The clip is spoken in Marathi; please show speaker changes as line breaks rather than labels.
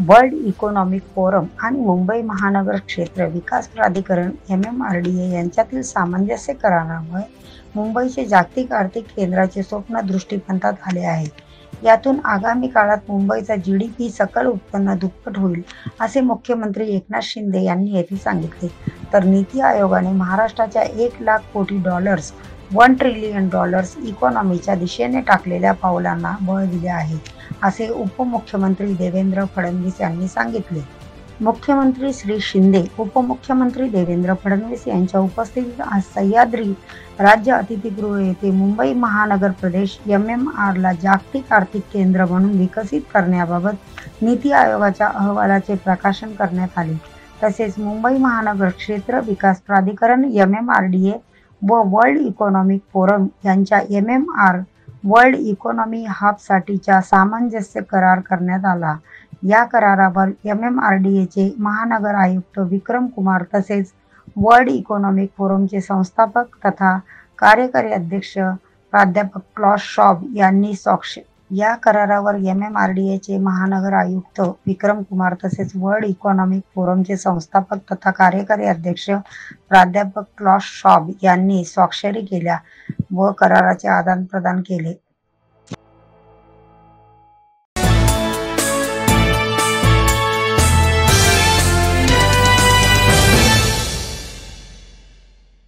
वर्ल्ड इकॉनॉमिक फोरम आणि मुंबई महानगर क्षेत्र विकास प्राधिकरण MMRDA यांच्यातील सामंजस्य करारामुळे मुंबईचे जागतिक आर्थिक केंद्राचे स्वप्न दृष्टिपथात आले आहे. यातून आगामी काळात मुंबईचा GDP सकल उत्पन्न दुप्पट होईल, असे मुख्यमंत्री एकनाथ शिंदे यांनी येथे सांगितले. तर नीती आयोगाने महाराष्ट्राच्या $1,00,00,000 $1 ट्रिलियन इकॉनॉमीच्या दिशेने टाकलेल्या पावलांना बळ दिले आहे, असे उपमुख्यमंत्री देवेंद्र फडणवीस यांनी सांगितले. मुख्यमंत्री श्री शिंदे, उपमुख्यमंत्री देवेंद्र फडणवीस यांच्या उपस्थितीत आज सह्याद्री राज्य अतिथीगृह येथे मुंबई महानगर प्रदेश MMRला जागतिक आर्थिक केंद्र म्हणून विकसित करण्याबाबत नीती आयोगाच्या अहवालाचे प्रकाशन करण्यात आले. तसेच मुंबई महानगर क्षेत्र विकास प्राधिकरण MMRDA व वर्ल्ड इकॉनॉमिक फोरम यांच्या MMR वर्ल्ड इकॉनॉमी हबसाठीचा सामंजस्य करार करण्यात आला. या करारावर MMRDAचे महानगर आयुक्त विक्रम कुमार तसेच वर्ल्ड इकॉनॉमिक फोरमचे संस्थापक तथा कार्यकारी अध्यक्ष प्राध्यापक क्लॉस शॉब यांनी या करारावर MMRDAचे महानगर आयुक्त विक्रम कुमार तसेच वर्ल्ड इकॉनॉमिक फोरमचे संस्थापक तथा कार्यकारी अध्यक्ष प्राध्यापक क्लॉस शॉब यांनी स्वाक्षरी केल्या व कराराचे आदानप्रदान केले.